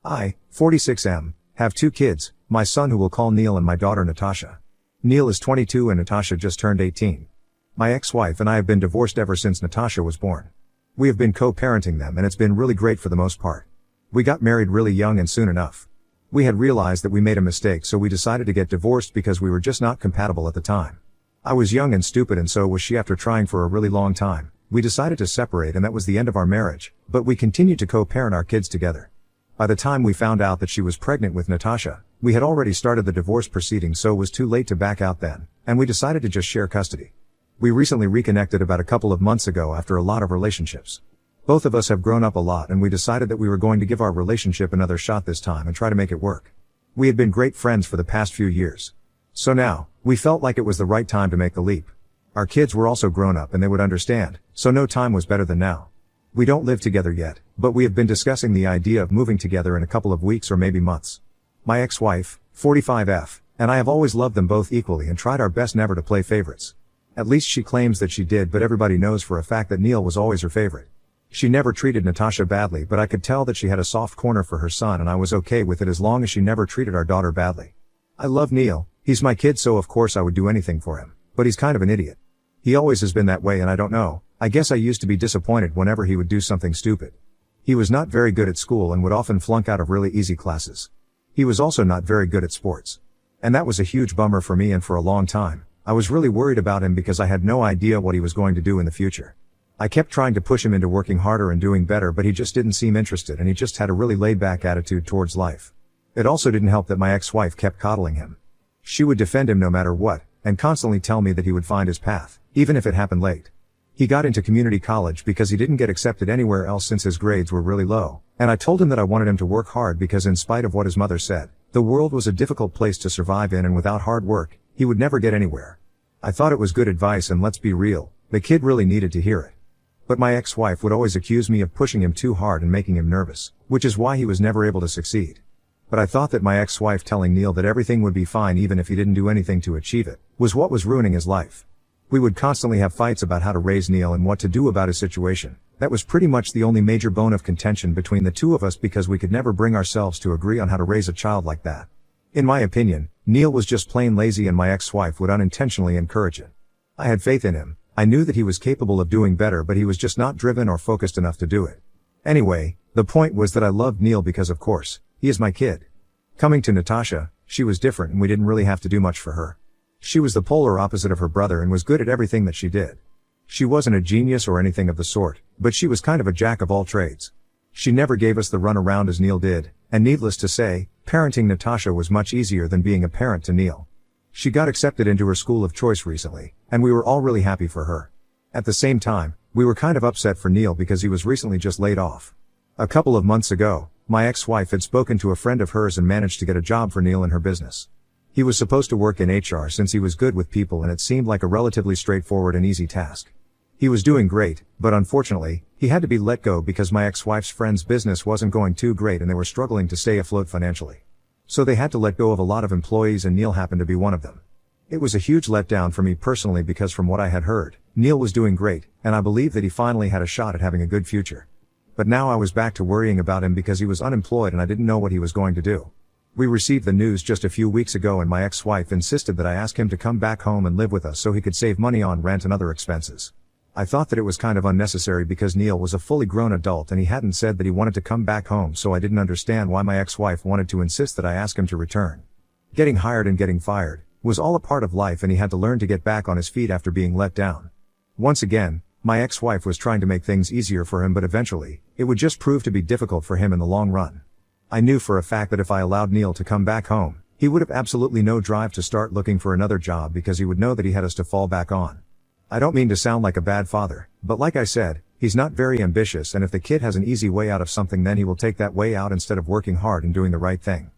I, 46M, have 2 kids, my son who we'll call Neil and my daughter Natasha. Neil is 22 and Natasha just turned 18. My ex-wife and I have been divorced ever since Natasha was born. We have been co-parenting them and it's been really great for the most part. We got married really young and soon enough. We had realized that we made a mistake, so we decided to get divorced because we were just not compatible at the time. I was young and stupid and so was she. After trying for a really long time, we decided to separate and that was the end of our marriage, but we continued to co-parent our kids together. By the time we found out that she was pregnant with Natasha, we had already started the divorce proceedings, so it was too late to back out then, and we decided to just share custody. We recently reconnected about a couple of months ago after a lot of relationships. Both of us have grown up a lot and we decided that we were going to give our relationship another shot this time and try to make it work. We had been great friends for the past few years. So now, we felt like it was the right time to make the leap. Our kids were also grown up and they would understand, so no time was better than now. We don't live together yet, but we have been discussing the idea of moving together in a couple of weeks or maybe months. My ex-wife, 45F, and I have always loved them both equally and tried our best never to play favorites. At least she claims that she did, but everybody knows for a fact that Neil was always her favorite. She never treated Natasha badly, but I could tell that she had a soft corner for her son and I was okay with it as long as she never treated our daughter badly. I love Neil, he's my kid, so of course I would do anything for him, but he's kind of an idiot. He always has been that way and I don't know, I guess I used to be disappointed whenever he would do something stupid. He was not very good at school and would often flunk out of really easy classes. He was also not very good at sports. And that was a huge bummer for me, and for a long time, I was really worried about him because I had no idea what he was going to do in the future. I kept trying to push him into working harder and doing better, but he just didn't seem interested and he just had a really laid-back attitude towards life. It also didn't help that my ex-wife kept coddling him. She would defend him no matter what, and constantly tell me that he would find his path, even if it happened late. He got into community college because he didn't get accepted anywhere else since his grades were really low, and I told him that I wanted him to work hard because in spite of what his mother said, the world was a difficult place to survive in and without hard work, he would never get anywhere. I thought it was good advice and let's be real, the kid really needed to hear it. But my ex-wife would always accuse me of pushing him too hard and making him nervous, which is why he was never able to succeed. But I thought that my ex-wife telling Neil that everything would be fine even if he didn't do anything to achieve it, was what was ruining his life. We would constantly have fights about how to raise Neil and what to do about his situation. That was pretty much the only major bone of contention between the two of us because we could never bring ourselves to agree on how to raise a child like that. In my opinion, Neil was just plain lazy and my ex-wife would unintentionally encourage it. I had faith in him. I knew that he was capable of doing better, but he was just not driven or focused enough to do it. Anyway, the point was that I loved Neil because of course, he is my kid. Coming to Natasha, she was different and we didn't really have to do much for her. She was the polar opposite of her brother and was good at everything that she did. She wasn't a genius or anything of the sort, but she was kind of a jack of all trades. She never gave us the run around as Neil did, and needless to say, parenting Natasha was much easier than being a parent to Neil. She got accepted into her school of choice recently, and we were all really happy for her. At the same time, we were kind of upset for Neil because he was recently just laid off. A couple of months ago, my ex-wife had spoken to a friend of hers and managed to get a job for Neil in her business. He was supposed to work in HR since he was good with people and it seemed like a relatively straightforward and easy task. He was doing great, but unfortunately, he had to be let go because my ex-wife's friend's business wasn't going too great and they were struggling to stay afloat financially. So they had to let go of a lot of employees and Neil happened to be one of them. It was a huge letdown for me personally because from what I had heard, Neil was doing great, and I believed that he finally had a shot at having a good future. But now I was back to worrying about him because he was unemployed and I didn't know what he was going to do. We received the news just a few weeks ago and my ex-wife insisted that I ask him to come back home and live with us so he could save money on rent and other expenses. I thought that it was kind of unnecessary because Neil was a fully grown adult and he hadn't said that he wanted to come back home, so I didn't understand why my ex-wife wanted to insist that I ask him to return. Getting hired and getting fired was all a part of life and he had to learn to get back on his feet after being let down. Once again, my ex-wife was trying to make things easier for him, but eventually, it would just prove to be difficult for him in the long run. I knew for a fact that if I allowed Neil to come back home, he would have absolutely no drive to start looking for another job because he would know that he had us to fall back on. I don't mean to sound like a bad father, but like I said, he's not very ambitious and if the kid has an easy way out of something then he will take that way out instead of working hard and doing the right thing.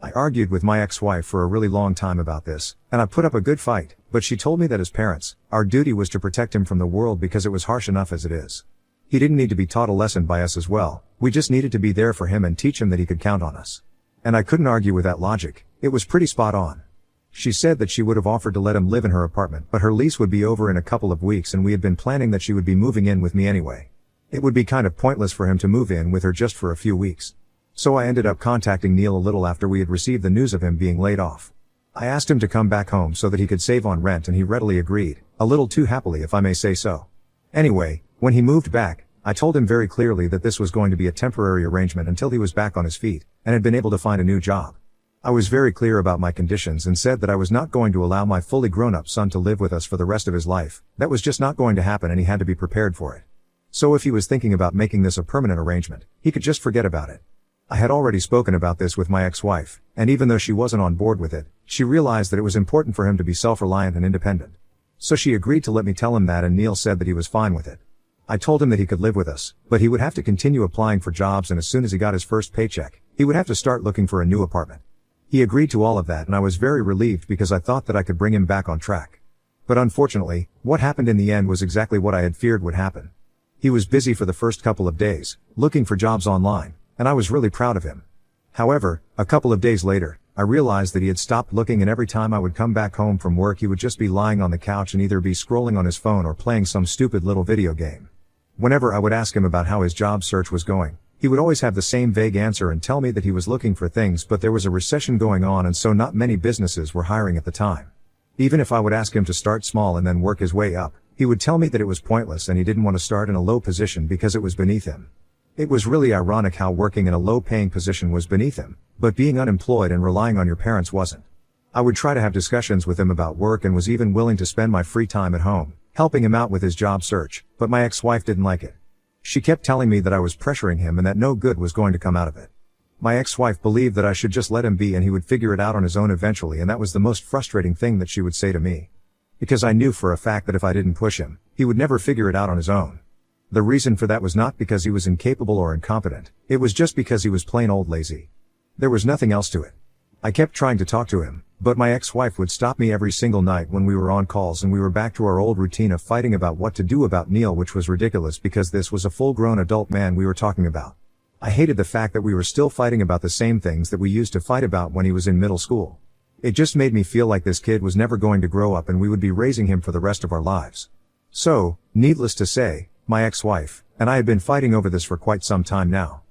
I argued with my ex-wife for a really long time about this, and I put up a good fight, but she told me that as parents, our duty was to protect him from the world because it was harsh enough as it is. He didn't need to be taught a lesson by us as well, we just needed to be there for him and teach him that he could count on us. And I couldn't argue with that logic, it was pretty spot on. She said that she would have offered to let him live in her apartment, but her lease would be over in a couple of weeks and we had been planning that she would be moving in with me anyway. It would be kind of pointless for him to move in with her just for a few weeks. So I ended up contacting Neil a little after we had received the news of him being laid off. I asked him to come back home so that he could save on rent, and he readily agreed, a little too happily if I may say so. Anyway, when he moved back, I told him very clearly that this was going to be a temporary arrangement until he was back on his feet, and had been able to find a new job. I was very clear about my conditions and said that I was not going to allow my fully grown-up son to live with us for the rest of his life. That was just not going to happen, and he had to be prepared for it. So if he was thinking about making this a permanent arrangement, he could just forget about it. I had already spoken about this with my ex-wife, and even though she wasn't on board with it, she realized that it was important for him to be self-reliant and independent. So she agreed to let me tell him that, and Neil said that he was fine with it. I told him that he could live with us, but he would have to continue applying for jobs, and as soon as he got his first paycheck, he would have to start looking for a new apartment. He agreed to all of that, and I was very relieved because I thought that I could bring him back on track. But unfortunately, what happened in the end was exactly what I had feared would happen. He was busy for the first couple of days, looking for jobs online, and I was really proud of him. However, a couple of days later, I realized that he had stopped looking, and every time I would come back home from work he would just be lying on the couch and either be scrolling on his phone or playing some stupid little video game. Whenever I would ask him about how his job search was going, he would always have the same vague answer and tell me that he was looking for things, but there was a recession going on and so not many businesses were hiring at the time. Even if I would ask him to start small and then work his way up, he would tell me that it was pointless and he didn't want to start in a low position because it was beneath him. It was really ironic how working in a low-paying position was beneath him, but being unemployed and relying on your parents wasn't. I would try to have discussions with him about work and was even willing to spend my free time at home, helping him out with his job search, but my ex-wife didn't like it. She kept telling me that I was pressuring him and that no good was going to come out of it. My ex-wife believed that I should just let him be and he would figure it out on his own eventually, and that was the most frustrating thing that she would say to me. Because I knew for a fact that if I didn't push him, he would never figure it out on his own. The reason for that was not because he was incapable or incompetent, it was just because he was plain old lazy. There was nothing else to it. I kept trying to talk to him, but my ex-wife would stop me every single night when we were on calls, and we were back to our old routine of fighting about what to do about Neil, which was ridiculous because this was a full-grown adult man we were talking about. I hated the fact that we were still fighting about the same things that we used to fight about when he was in middle school. It just made me feel like this kid was never going to grow up and we would be raising him for the rest of our lives. So, needless to say, my ex-wife and I had been fighting over this for quite some time now.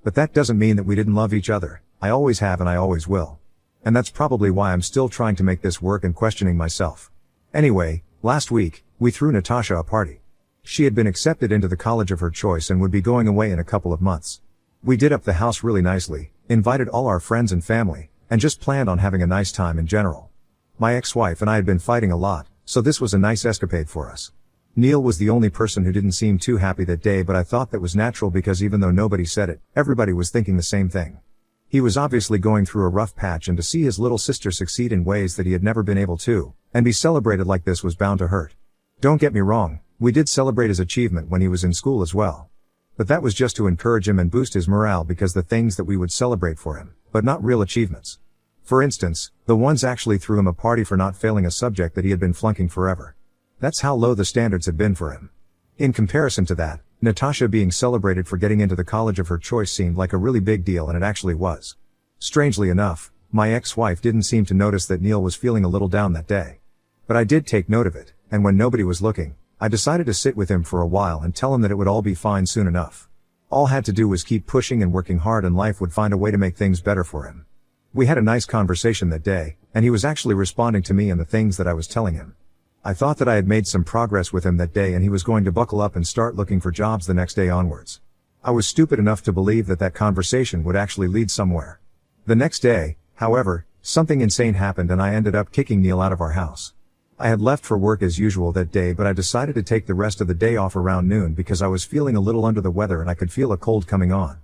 But that doesn't mean that we didn't love each other. I always have and I always will. And that's probably why I'm still trying to make this work and questioning myself. Anyway, last week, we threw Natasha a party. She had been accepted into the college of her choice and would be going away in a couple of months. We did up the house really nicely, invited all our friends and family, and just planned on having a nice time in general. My ex-wife and I had been fighting a lot, so this was a nice escapade for us. Neil was the only person who didn't seem too happy that day, but I thought that was natural because even though nobody said it, everybody was thinking the same thing. He was obviously going through a rough patch, and to see his little sister succeed in ways that he had never been able to, and be celebrated like this was bound to hurt. Don't get me wrong, we did celebrate his achievement when he was in school as well. But that was just to encourage him and boost his morale, because the things that we would celebrate for him, but not real achievements. For instance, the ones actually threw him a party for not failing a subject that he had been flunking forever. That's how low the standards had been for him. In comparison to that, Natasha being celebrated for getting into the college of her choice seemed like a really big deal, and it actually was. Strangely enough, my ex-wife didn't seem to notice that Neil was feeling a little down that day. But I did take note of it, and when nobody was looking, I decided to sit with him for a while and tell him that it would all be fine soon enough. All had to do was keep pushing and working hard, and life would find a way to make things better for him. We had a nice conversation that day, and he was actually responding to me and the things that I was telling him. I thought that I had made some progress with him that day, and he was going to buckle up and start looking for jobs the next day onwards. I was stupid enough to believe that that conversation would actually lead somewhere. The next day, however, something insane happened and I ended up kicking Neil out of our house. I had left for work as usual that day, but I decided to take the rest of the day off around noon because I was feeling a little under the weather and I could feel a cold coming on.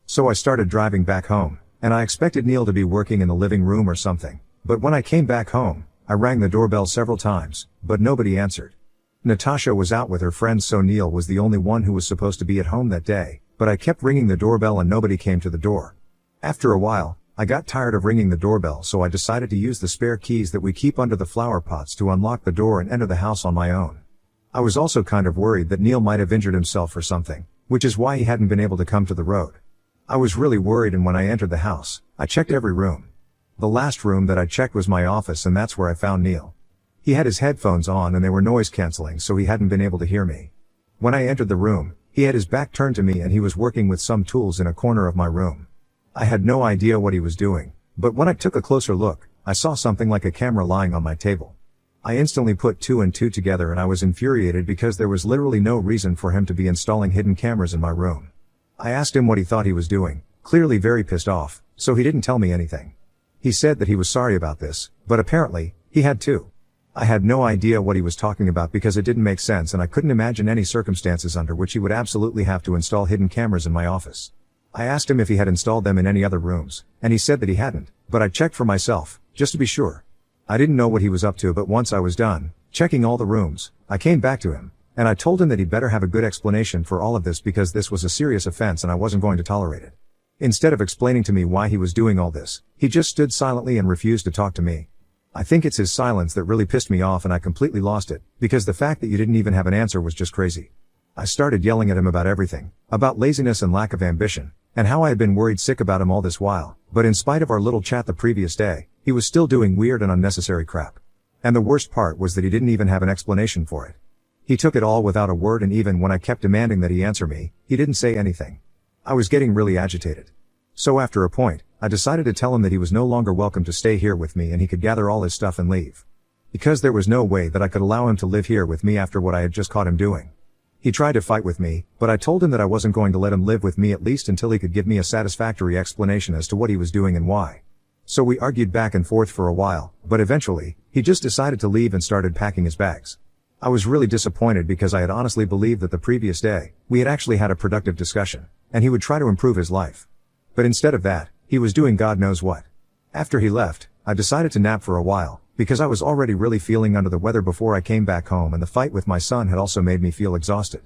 So I started driving back home, and I expected Neil to be working in the living room or something, but when I came back home, I rang the doorbell several times, but nobody answered. Natasha was out with her friends, so Neil was the only one who was supposed to be at home that day, but I kept ringing the doorbell and nobody came to the door. After a while, I got tired of ringing the doorbell, so I decided to use the spare keys that we keep under the flower pots to unlock the door and enter the house on my own. I was also kind of worried that Neil might have injured himself or something, which is why he hadn't been able to come to the road. I was really worried, and when I entered the house, I checked every room. The last room that I checked was my office, and that's where I found Neil. He had his headphones on and they were noise cancelling, so he hadn't been able to hear me. When I entered the room, he had his back turned to me and he was working with some tools in a corner of my room. I had no idea what he was doing, but when I took a closer look, I saw something like a camera lying on my table. I instantly put two and two together and I was infuriated because there was literally no reason for him to be installing hidden cameras in my room. I asked him what he thought he was doing, clearly very pissed off, so he didn't tell me anything. He said that he was sorry about this, but apparently, he had too. I had no idea what he was talking about because it didn't make sense and I couldn't imagine any circumstances under which he would absolutely have to install hidden cameras in my office. I asked him if he had installed them in any other rooms, and he said that he hadn't, but I checked for myself, just to be sure. I didn't know what he was up to, but once I was done checking all the rooms, I came back to him, and I told him that he'd better have a good explanation for all of this because this was a serious offense and I wasn't going to tolerate it. Instead of explaining to me why he was doing all this, he just stood silently and refused to talk to me. I think it's his silence that really pissed me off and I completely lost it, because the fact that you didn't even have an answer was just crazy. I started yelling at him about everything, about laziness and lack of ambition, and how I had been worried sick about him all this while, but in spite of our little chat the previous day, he was still doing weird and unnecessary crap. And the worst part was that he didn't even have an explanation for it. He took it all without a word, and even when I kept demanding that he answer me, he didn't say anything. I was getting really agitated. So after a point, I decided to tell him that he was no longer welcome to stay here with me and he could gather all his stuff and leave. Because there was no way that I could allow him to live here with me after what I had just caught him doing. He tried to fight with me, but I told him that I wasn't going to let him live with me at least until he could give me a satisfactory explanation as to what he was doing and why. So we argued back and forth for a while, but eventually, he just decided to leave and started packing his bags. I was really disappointed because I had honestly believed that the previous day, we had actually had a productive discussion, and he would try to improve his life. But instead of that, he was doing God knows what. After he left, I decided to nap for a while, because I was already really feeling under the weather before I came back home, and the fight with my son had also made me feel exhausted.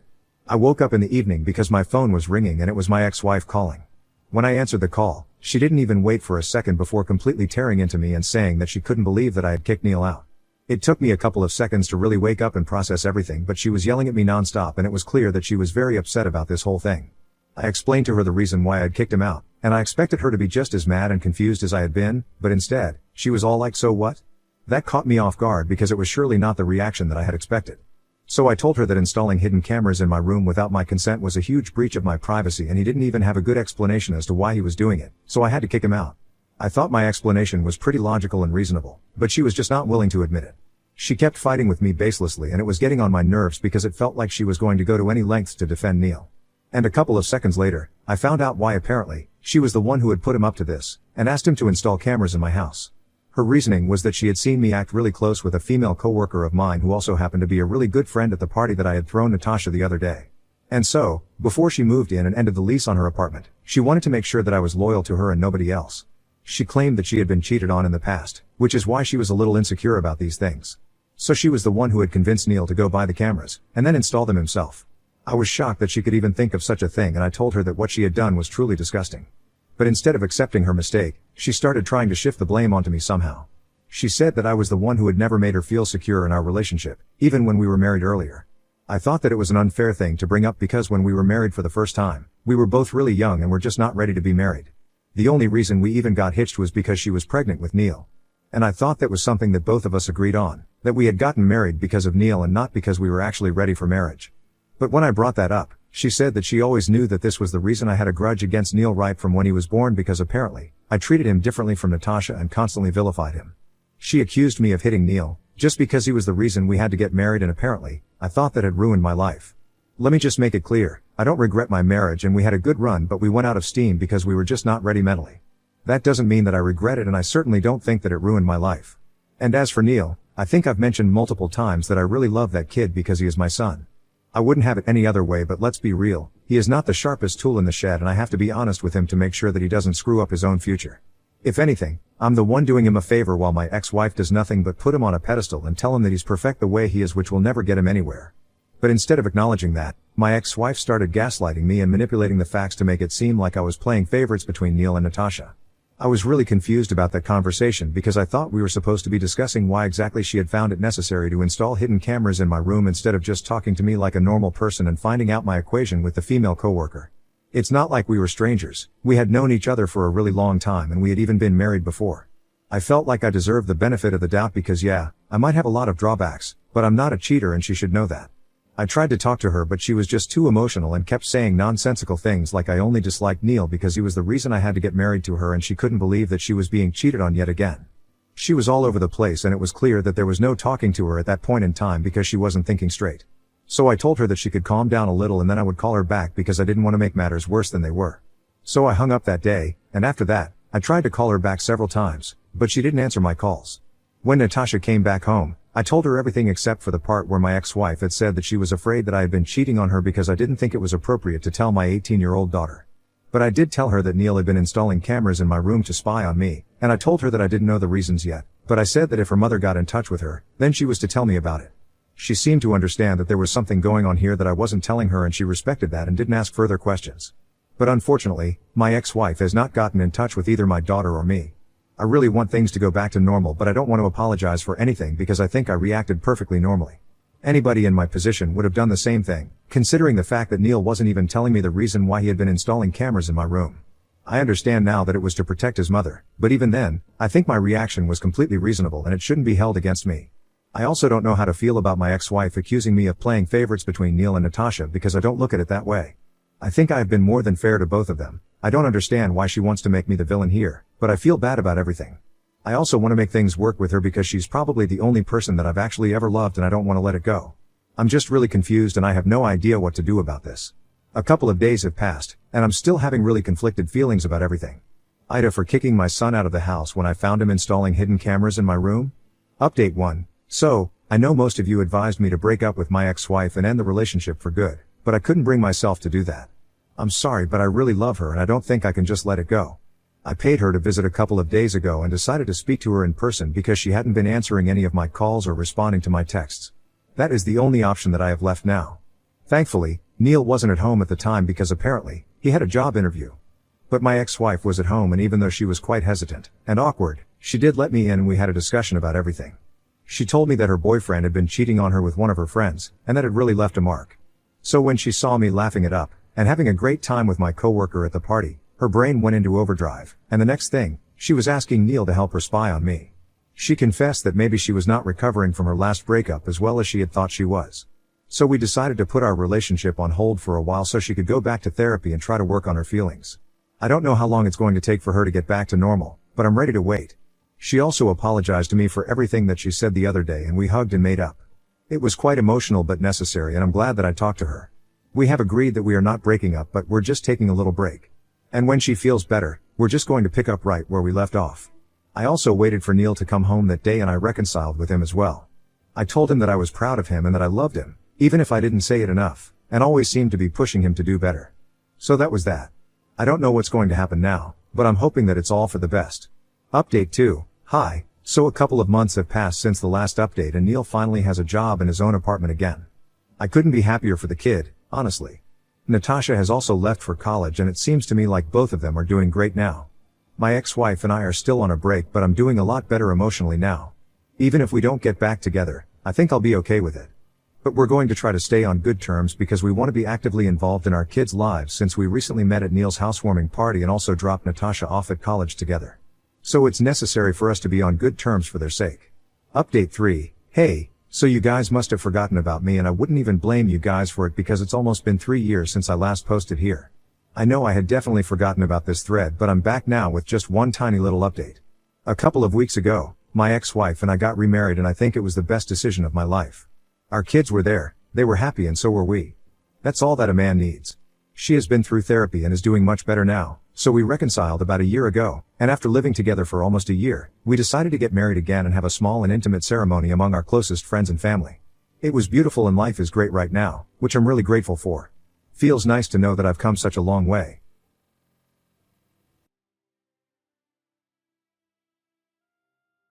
I woke up in the evening because my phone was ringing and it was my ex-wife calling. When I answered the call, she didn't even wait for a second before completely tearing into me and saying that she couldn't believe that I had kicked Neil out. It took me a couple of seconds to really wake up and process everything, but she was yelling at me nonstop and it was clear that she was very upset about this whole thing. I explained to her the reason why I'd kicked him out, and I expected her to be just as mad and confused as I had been, but instead, she was all like, "So what?" That caught me off guard because it was surely not the reaction that I had expected. So I told her that installing hidden cameras in my room without my consent was a huge breach of my privacy and he didn't even have a good explanation as to why he was doing it, so I had to kick him out. I thought my explanation was pretty logical and reasonable, but she was just not willing to admit it. She kept fighting with me baselessly and it was getting on my nerves because it felt like she was going to go to any lengths to defend Neil. And a couple of seconds later, I found out why. Apparently, she was the one who had put him up to this, and asked him to install cameras in my house. Her reasoning was that she had seen me act really close with a female coworker of mine who also happened to be a really good friend at the party that I had thrown Natasha the other day. And so, before she moved in and ended the lease on her apartment, she wanted to make sure that I was loyal to her and nobody else. She claimed that she had been cheated on in the past, which is why she was a little insecure about these things. So she was the one who had convinced Neil to go buy the cameras, and then install them himself. I was shocked that she could even think of such a thing, and I told her that what she had done was truly disgusting. But instead of accepting her mistake, she started trying to shift the blame onto me somehow. She said that I was the one who had never made her feel secure in our relationship, even when we were married earlier. I thought that it was an unfair thing to bring up because when we were married for the first time, we were both really young and were just not ready to be married. The only reason we even got hitched was because she was pregnant with Neil. And I thought that was something that both of us agreed on, that we had gotten married because of Neil and not because we were actually ready for marriage. But when I brought that up, she said that she always knew that this was the reason I had a grudge against Neil right from when he was born, because apparently, I treated him differently from Natasha and constantly vilified him. She accused me of hitting Neil, just because he was the reason we had to get married, and apparently, I thought that had ruined my life. Let me just make it clear, I don't regret my marriage and we had a good run, but we went out of steam because we were just not ready mentally. That doesn't mean that I regret it, and I certainly don't think that it ruined my life. And as for Neil, I think I've mentioned multiple times that I really love that kid because he is my son. I wouldn't have it any other way, but let's be real, he is not the sharpest tool in the shed, and I have to be honest with him to make sure that he doesn't screw up his own future. If anything, I'm the one doing him a favor while my ex-wife does nothing but put him on a pedestal and tell him that he's perfect the way he is, which will never get him anywhere. But instead of acknowledging that, my ex-wife started gaslighting me and manipulating the facts to make it seem like I was playing favorites between Neil and Natasha. I was really confused about that conversation because I thought we were supposed to be discussing why exactly she had found it necessary to install hidden cameras in my room instead of just talking to me like a normal person and finding out my equation with the female coworker. It's not like we were strangers, we had known each other for a really long time and we had even been married before. I felt like I deserved the benefit of the doubt because yeah, I might have a lot of drawbacks, but I'm not a cheater and she should know that. I tried to talk to her but she was just too emotional and kept saying nonsensical things like I only disliked Neil because he was the reason I had to get married to her and she couldn't believe that she was being cheated on yet again. She was all over the place and it was clear that there was no talking to her at that point in time because she wasn't thinking straight. So I told her that she could calm down a little and then I would call her back because I didn't want to make matters worse than they were. So I hung up that day, and after that, I tried to call her back several times, but she didn't answer my calls. When Natasha came back home, I told her everything except for the part where my ex-wife had said that she was afraid that I had been cheating on her because I didn't think it was appropriate to tell my 18-year-old daughter. But I did tell her that Neil had been installing cameras in my room to spy on me, and I told her that I didn't know the reasons yet, but I said that if her mother got in touch with her, then she was to tell me about it. She seemed to understand that there was something going on here that I wasn't telling her and she respected that and didn't ask further questions. But unfortunately, my ex-wife has not gotten in touch with either my daughter or me. I really want things to go back to normal but I don't want to apologize for anything because I think I reacted perfectly normally. Anybody in my position would have done the same thing, considering the fact that Neil wasn't even telling me the reason why he had been installing cameras in my room. I understand now that it was to protect his mother, but even then, I think my reaction was completely reasonable and it shouldn't be held against me. I also don't know how to feel about my ex-wife accusing me of playing favorites between Neil and Natasha because I don't look at it that way. I think I have been more than fair to both of them. I don't understand why she wants to make me the villain here, but I feel bad about everything. I also want to make things work with her because she's probably the only person that I've actually ever loved and I don't want to let it go. I'm just really confused and I have no idea what to do about this. A couple of days have passed, and I'm still having really conflicted feelings about everything. Ida for kicking my son out of the house when I found him installing hidden cameras in my room. Update 1. So, I know most of you advised me to break up with my ex-wife and end the relationship for good, but I couldn't bring myself to do that. I'm sorry but I really love her and I don't think I can just let it go. I paid her to visit a couple of days ago and decided to speak to her in person because she hadn't been answering any of my calls or responding to my texts. That is the only option that I have left now. Thankfully, Neil wasn't at home at the time because apparently, he had a job interview. But my ex-wife was at home and even though she was quite hesitant and awkward, she did let me in and we had a discussion about everything. She told me that her boyfriend had been cheating on her with one of her friends, and that it really left a mark. So when she saw me laughing it up, and having a great time with my coworker at the party, her brain went into overdrive, and the next thing, she was asking Neil to help her spy on me. She confessed that maybe she was not recovering from her last breakup as well as she had thought she was. So we decided to put our relationship on hold for a while so she could go back to therapy and try to work on her feelings. I don't know how long it's going to take for her to get back to normal, but I'm ready to wait. She also apologized to me for everything that she said the other day and we hugged and made up. It was quite emotional but necessary and I'm glad that I talked to her. We have agreed that we are not breaking up but we're just taking a little break. And when she feels better, we're just going to pick up right where we left off. I also waited for Neil to come home that day and I reconciled with him as well. I told him that I was proud of him and that I loved him, even if I didn't say it enough, and always seemed to be pushing him to do better. So that was that. I don't know what's going to happen now, but I'm hoping that it's all for the best. Update 2. Hi. So a couple of months have passed since the last update and Neil finally has a job in his own apartment again. I couldn't be happier for the kid, honestly. Natasha has also left for college and it seems to me like both of them are doing great now. My ex-wife and I are still on a break but I'm doing a lot better emotionally now. Even if we don't get back together, I think I'll be okay with it. But we're going to try to stay on good terms because we want to be actively involved in our kids' lives since we recently met at Neil's housewarming party and also dropped Natasha off at college together. So it's necessary for us to be on good terms for their sake. Update 3. Hey, so you guys must have forgotten about me and I wouldn't even blame you guys for it because it's almost been 3 years since I last posted here. I know I had definitely forgotten about this thread but I'm back now with just one tiny little update. A couple of weeks ago, my ex-wife and I got remarried and I think it was the best decision of my life. Our kids were there, they were happy and so were we. That's all that a man needs. She has been through therapy and is doing much better now, so we reconciled about a year ago, and after living together for almost a year, we decided to get married again and have a small and intimate ceremony among our closest friends and family. It was beautiful and life is great right now, which I'm really grateful for. Feels nice to know that I've come such a long way.